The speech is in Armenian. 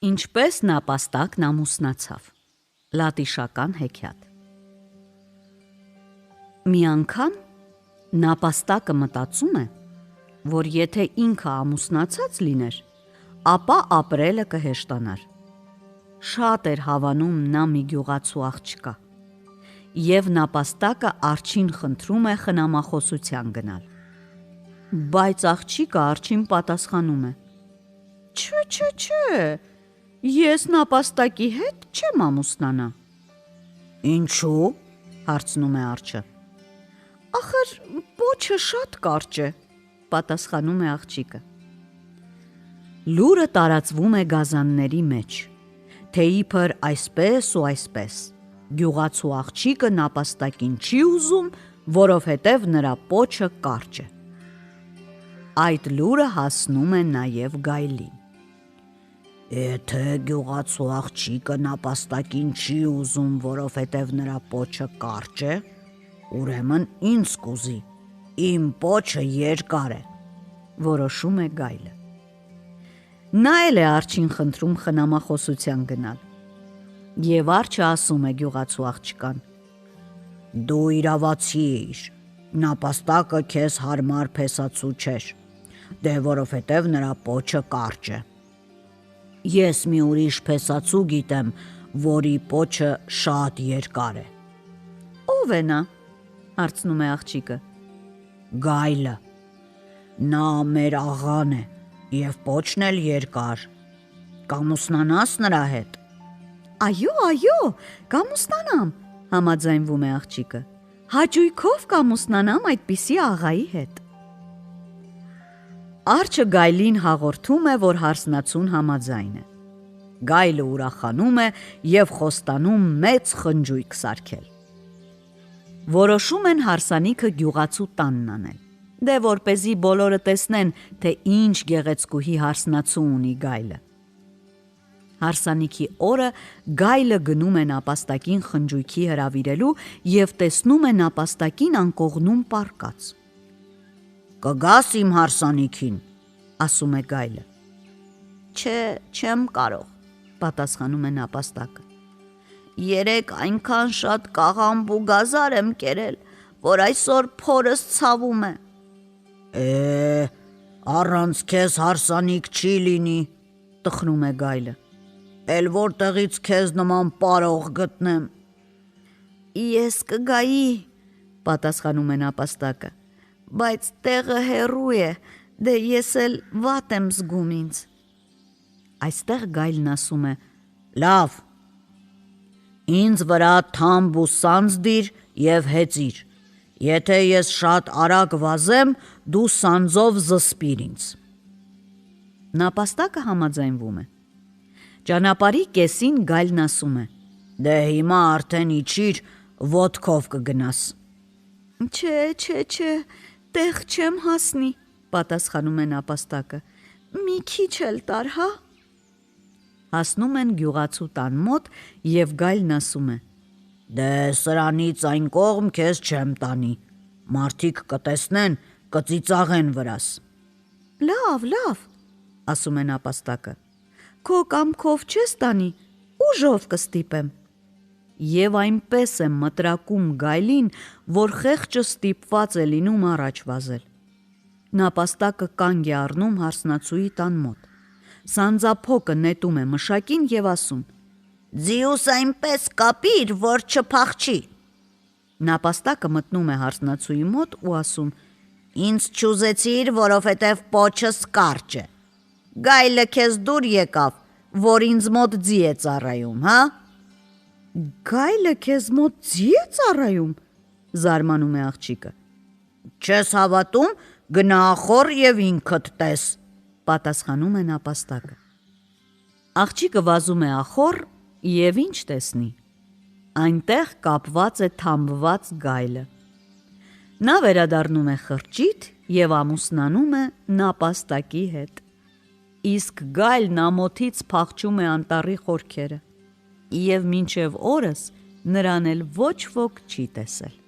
Ինչպես նապաստակն ամուսնացավ։ Լատիշական հեքիաթ։ Մի անգամ նապաստակը մտածում է, որ եթե ինքը ամուսնացած լիներ, ապա ապրելը կհեշտանար։ Շատ էր հավանում նա մի գյուղացու աղջկա, և նապաստակը առաջին խնդրում է խնամախոսության գնալ։ Բայց աղջիկը առաջին պատասխանում է. Չէ, ես նապաստակի հետ չեմ ամուսնանա։ Ինչու՞, հարցնում է արջը։ Ախր պոչը շատ կարճ է, պատասխանում է աղջիկը։ Լուրը տարածվում է գազանների մեջ, թե իբր այսպես ու այսպես։ Գյուղացու աղջիկը նապաստակին չի ուզում, որովհետև նրա պոչը կարճ է։ Այդ լուրը հասնում է նաև գայլին։ Եթե գյուղացու աղջիկը նապաստակին չի ուզում, որովհետև նրա պոչը կարճ է, ուրեմն ինձ կուզի, իմ պոչը երկար է, որոշում է գայլը։ Նա էլ է առաջին խնդրում խնամախոսության գնալ, և արջը ասում է գյուղացու աղջկան. Դու իրավացի էիր, նապաստակը քեզ հարմար փեսացու չէր, դե որովհետև նրա պոչը կարճ է։ Ես մի ուրիշ փեսացու գիտեմ, որի պոչը շատ երկար է։ Ո՞վ է նա, հարցնում է աղջիկը։ Գայլը, նա մեր աղան է, և պոչն էլ երկար, կամուսնանաս նրա հետ։ Այո, կամուսնանամ, համաձայնվում է աղջիկը, հաճույքով կամուսնանամ այդպիսի աղայի հետ։ Արջը գայլին հաղորդում է, որ հարսնացուն համաձայն է։ Գայլը ուրախանում է և խոստանում մեծ խնջույք սարքել։ Որոշում են հարսանիքը գյուղացու տանն անել, դե որպեսզի բոլորը տեսնեն, թե ինչ գեղեցկուհի հարսնացու ունի գայլը։ Հարսանիքի օրը գայլը գնում է նապաստակին խնջույքի հրավիրելու և տեսնում է նապաստակին անկողնում պառկած։ Կգաս իմ հարսանիքին, ասում է գայլը։ Չէ, չեմ կարող, պատասխանում է նապաստակը։ Երեկ այնքան շատ կաղամբ ու գազար եմ կերել, որ այսօր փորս ցավում է։ Առանց քեզ հարսանիք չի լինի, տխրում է գայլը։ Էլ որտեղից քեզ նման պարող գտնեմ։ Ես կգայի, պատասխանում է նապաստակը, բայց տեղը հեռու է, դե ես էլ վատ եմ զգում ինձ։ Այստեղ գայլն ասում է. Լավ, ինձ վրա թամբ ու սանձ դիր և հեծիր, եթե ես շատ արագ վազեմ, դու սանձով զսպիր ինձ։ Նապաստակը համաձայնվում է։ Ճանապարհի կեսին գայլն ասում է. Դե հիմա արդեն իջիր, ոտքով կգնաս։ Չէ, տեղ չեմ հասնի, պատասխանում է նապաստակը, մի քիչ էլ տար, հա։ Հասնում են գյուղացու տան մոտ և գայլն ասում է. Դե սրանից այն կողմ քեզ չեմ տանի, մարդիկ կտեսնեն, կծիծաղեն վրաս։ Լավ, ասում է նապաստակը, քո կամքով չես տանի, ուժով կստիպեմ։ Եվ այնպես է մտրակում գայլին, որ խեղճը ստիպված է լինում առաջ վազել։ Նապաստակը կանգ է առնում հարսնացուի տան մոտ, սանձափոկը նետում է մշակին և ասում. Ձիուս այնպես կապիր, որ չփախչի։ Նապաստակը մտնում է հարսնացուի մոտ ու ասում. Ինձ չուզեցիր, որովհետև պոչս կարճ է։ Գայլը քեզ դուր եկավ, որ ինձ մոտ ձի է ծառայում, հա։ Գայլը քեզ մոտ ձի է ծառայում, զարմանում է աղջիկը։ Չես հավատում, գնա ախոր և ինքդ տես, պատասխանում է նապաստակը։ Աղջիկը վազում է ախոր և ինչ տեսնի։ Այնտեղ կապված է թամբված գայլը։ Նա վերադառնում է խրճիթ և ամուսնանում է նապաստակի հետ։ Իսկ գայլն ամոթից փախչում է անտառի խորքերը, և մինչև օրս նրան էլ ոչ ոք չի տեսել։